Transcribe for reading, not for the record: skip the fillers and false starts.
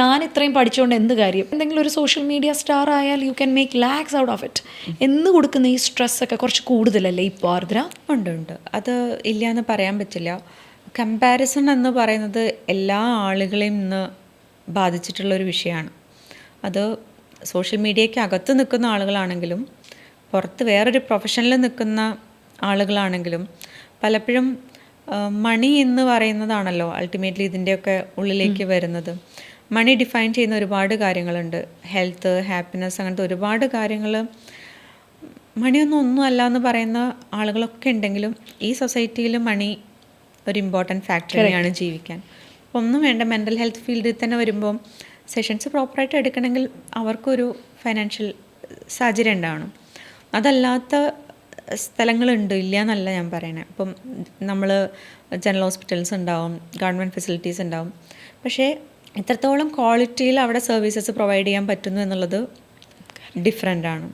ഞാൻ ഇത്രയും പഠിച്ചുകൊണ്ട് എന്ത് കാര്യം, എന്തെങ്കിലും ഒരു സോഷ്യൽ മീഡിയ സ്റ്റാർ ആയാൽ you can make lakhs out of it എന്ന് കൊടുക്കുന്ന ഈ സ്ട്രെസ്സൊക്കെ കുറച്ച് കൂടുതലല്ലേ ഇപ്പോൾ ആർദ്ര? ഉണ്ട്, അത് ഇല്ല എന്ന് പറയാൻ പറ്റില്ല. കമ്പാരിസൺ എന്ന് പറയുന്നത് എല്ലാ ആളുകളെയും ഇന്ന് ബാധിച്ചിട്ടുള്ളൊരു വിഷയമാണ്. അത് സോഷ്യൽ മീഡിയയ്ക്ക് അകത്ത് നിൽക്കുന്ന ആളുകളാണെങ്കിലും പുറത്ത് വേറൊരു പ്രൊഫഷനിൽ നിൽക്കുന്ന ആളുകളാണെങ്കിലും പലപ്പോഴും മണി എന്ന് പറയുന്നതാണല്ലോ അൾട്ടിമേറ്റ്ലി ഇതിൻ്റെയൊക്കെ ഉള്ളിലേക്ക് വരുന്നത്. മണി ഡിഫൈൻ ചെയ്യുന്ന ഒരുപാട് കാര്യങ്ങളുണ്ട്. ഹെൽത്ത്, ഹാപ്പിനെസ്, അങ്ങനത്തെ ഒരുപാട് കാര്യങ്ങൾ. ഒന്നും അല്ല എന്ന് പറയുന്ന ആളുകളൊക്കെ ഉണ്ടെങ്കിലും ഈ സൊസൈറ്റിയിൽ മണി ഒരു ഇമ്പോർട്ടൻറ്റ് ഫാക്ടർ തന്നെയാണ് ജീവിക്കാൻ. ഒന്നും വേണ്ട, മെൻ്റൽ ഹെൽത്ത് ഫീൽഡിൽ തന്നെ വരുമ്പം സെഷൻസ് പ്രോപ്പറായിട്ട് എടുക്കണമെങ്കിൽ അവർക്കൊരു ഫൈനാൻഷ്യൽ സാഹചര്യം ഉണ്ടാവണം. അതല്ലാത്ത സ്ഥലങ്ങളുണ്ട്, ഇല്ല എന്നല്ല ഞാൻ പറയണേ. ഇപ്പം നമ്മൾ ജനറൽ ഹോസ്പിറ്റൽസ് ഉണ്ടാവും, ഗവൺമെൻറ് ഫെസിലിറ്റീസ് ഉണ്ടാവും, പക്ഷേ എത്രത്തോളം ക്വാളിറ്റിയിൽ അവിടെ സർവീസസ് പ്രൊവൈഡ് ചെയ്യാൻ പറ്റുന്നു എന്നുള്ളത് ഡിഫറെൻ്റ് ആണ്.